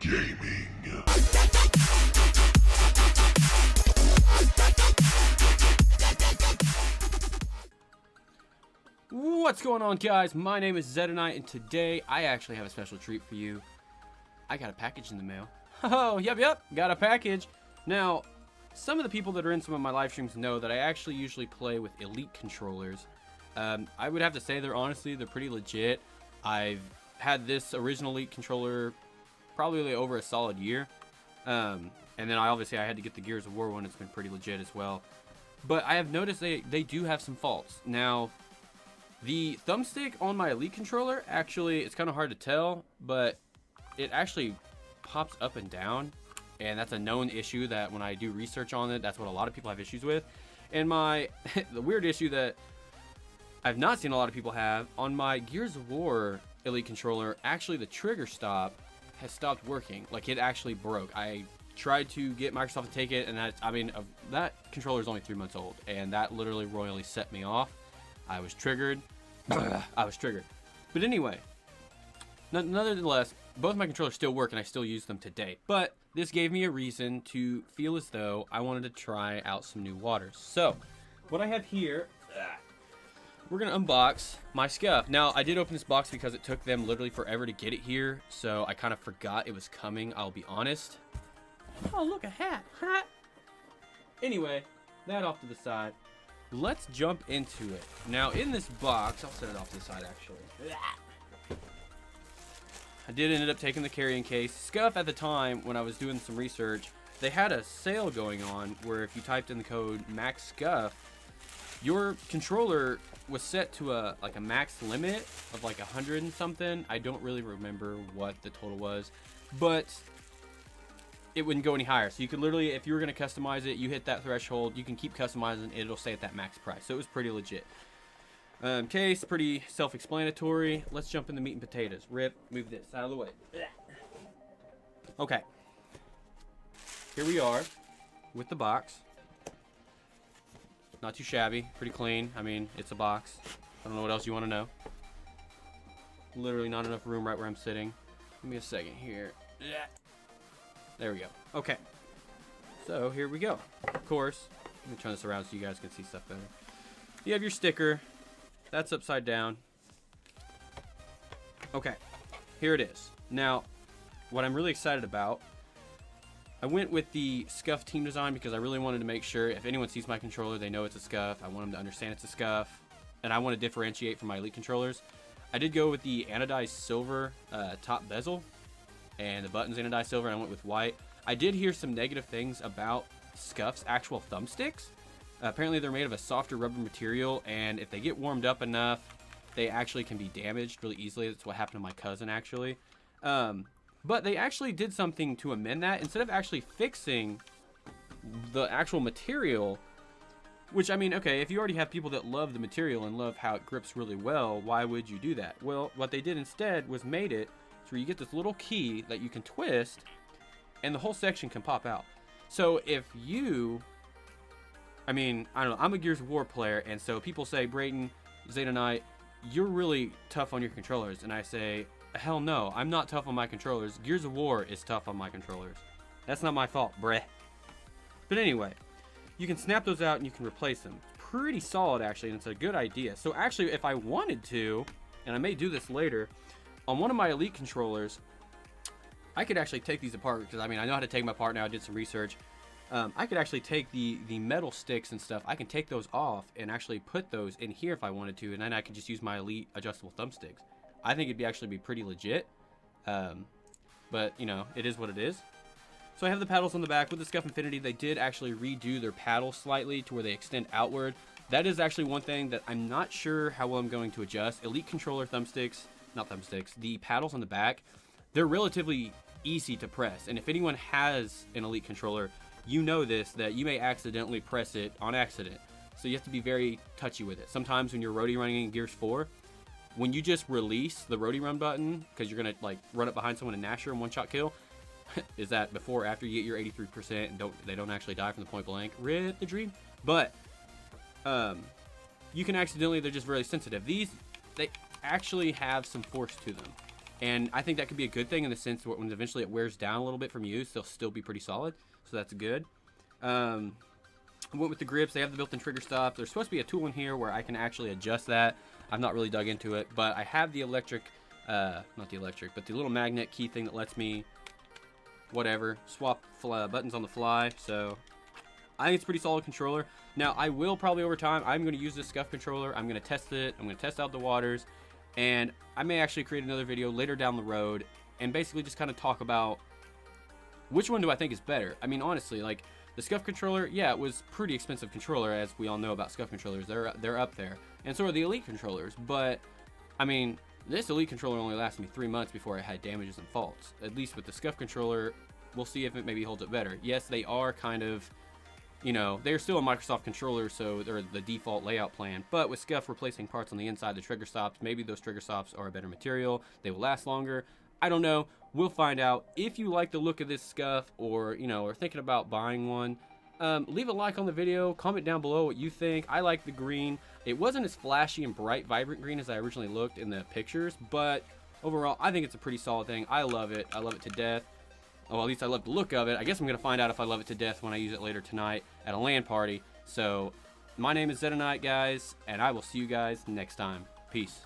Gaming. What's going on, guys? My name is ZetaKnight, and today I actually have a special treat for you. I got a package in the mail. Oh, yep, got a package. Now, some of the people that are in some of my live streams know that I actually usually play with Elite controllers. I would have to say they're pretty legit. I've had this original Elite controller probably over a solid year. And then obviously I had to get the Gears of War one. It's been pretty legit as well. But I have noticed they do have some faults. Now, the thumbstick on my Elite controller, actually, it's kind of hard to tell, but it actually pops up and down. And that's a known issue that when I do research on it, that's what a lot of people have issues with. And the weird issue that I've not seen a lot of people have, on my Gears of War Elite controller, actually the trigger stop has stopped working. Like, it actually broke. I tried to get Microsoft to take it, and that controller is only 3 months old, and that literally royally set me off. I was triggered. I was triggered. But anyway, nonetheless, both my controllers still work, and I still use them today. But this gave me a reason to feel as though I wanted to try out some new waters. So, what I have here, we're going to unbox my Scuff. Now, I did open this box because it took them literally forever to get it here, so I kind of forgot it was coming, I'll be honest. Oh, look, a hat. Anyway, that off to the side. Let's jump into it. Now, in this box, I'll set it off to the side, actually. I did end up taking the carrying case. Scuff, at the time, when I was doing some research, they had a sale going on where if you typed in the code MAXSCUFF, your controller was set to a max limit of like 100 and something. I don't really remember what the total was, but it wouldn't go any higher. So you could literally, if you were going to customize it, you hit that threshold, you can keep customizing, it'll stay at that max price. So it was pretty legit. Case, pretty self-explanatory. Let's jump into meat and potatoes. Rip, move this out of the way. Okay. Here we are with the box. Not too shabby, pretty clean. I mean, it's a box. I don't know what else you want to know. Literally not enough room right where I'm sitting. Give me a second here. There we go. Okay. So, here we go. Of course, let me turn this around so you guys can see stuff better. You have your sticker. That's upside down. Okay. Here it is. Now, what I'm really excited about, I went with the Scuff team design because I really wanted to make sure if anyone sees my controller, they know it's a Scuff. I want them to understand it's a Scuff. And I want to differentiate from my Elite controllers. I did go with the anodized silver top bezel. And the buttons anodized silver, and I went with white. I did hear some negative things about Scuff's actual thumbsticks. Apparently they're made of a softer rubber material, and if they get warmed up enough, they actually can be damaged really easily. That's what happened to my cousin, actually. But they actually did something to amend that. Instead of actually fixing the actual material, which, I mean, okay, if you already have people that love the material and love how it grips really well, why would you do that? Well, what they did instead was made it where you get this little key that you can twist and the whole section can pop out. So if you, I mean, I don't know, I'm a Gears of War player, and so people say, Brayton, ZetaKnight, you're really tough on your controllers. And I say, hell no, I'm not tough on my controllers. Gears of War is tough on my controllers. That's not my fault, bruh. But anyway, you can snap those out and you can replace them. Pretty solid, actually, and it's a good idea. So actually, if I wanted to, and I may do this later, on one of my Elite controllers, I could actually take these apart because, I mean, I know how to take them apart now. I did some research. I could actually take the metal sticks and stuff. I can take those off and actually put those in here if I wanted to, and then I could just use my Elite adjustable thumbsticks. I think it'd actually be pretty legit. But, you know, it is what it is. So I have the paddles on the back. With the Scuff Infinity, they did actually redo their paddles slightly to where they extend outward. That is actually one thing that I'm not sure how well I'm going to adjust. Elite controller thumbsticks, not thumbsticks, the paddles on the back, they're relatively easy to press. And if anyone has an Elite controller, you know this, that you may accidentally press it on accident. So you have to be very touchy with it. Sometimes when you're roadie running in Gears 4, when you just release the roadie run button, because you're going to like run up behind someone and Nasher and one-shot kill, is that before or after you get your 83% and they don't actually die from the point blank. Rip the dream. But you can accidentally, they're just very sensitive. These, they actually have some force to them. And I think that could be a good thing in the sense that when eventually it wears down a little bit from use, they'll still be pretty solid. So that's good. I went with the grips. They have the built-in trigger stop. There's supposed to be a tool in here where I can actually adjust that. I've not really dug into it, but I have the electric, not the electric, but the little magnet key thing that lets me, whatever, swap buttons on the fly. So I think it's a pretty solid controller. Now, I will probably over time, I'm going to use this Scuff controller. I'm going to test it. I'm going to test out the waters. And I may actually create another video later down the road and basically just kind of talk about which one do I think is better. I mean, honestly, like the Scuff controller, yeah, it was pretty expensive controller, as we all know about Scuff controllers. They're up there. And so are the Elite controllers. But, I mean, this Elite controller only lasted me 3 months before I had damages and faults. At least with the Scuff controller, we'll see if it maybe holds up better. Yes, they are kind of, you know, they're still a Microsoft controller, so they're the default layout plan. But with Scuff replacing parts on the inside, the trigger stops, maybe those trigger stops are a better material. They will last longer. I don't know. We'll find out. If you like the look of this Scuff, or, you know, are thinking about buying one, leave a like on the video. Comment down below what you think. I like the green. It wasn't as flashy and bright, vibrant green as I originally looked in the pictures, but overall, I think it's a pretty solid thing. I love it. I love it to death. Well, at least I love the look of it. I guess I'm going to find out if I love it to death when I use it later tonight at a LAN party. So, my name is ZetaKnight, guys, and I will see you guys next time. Peace.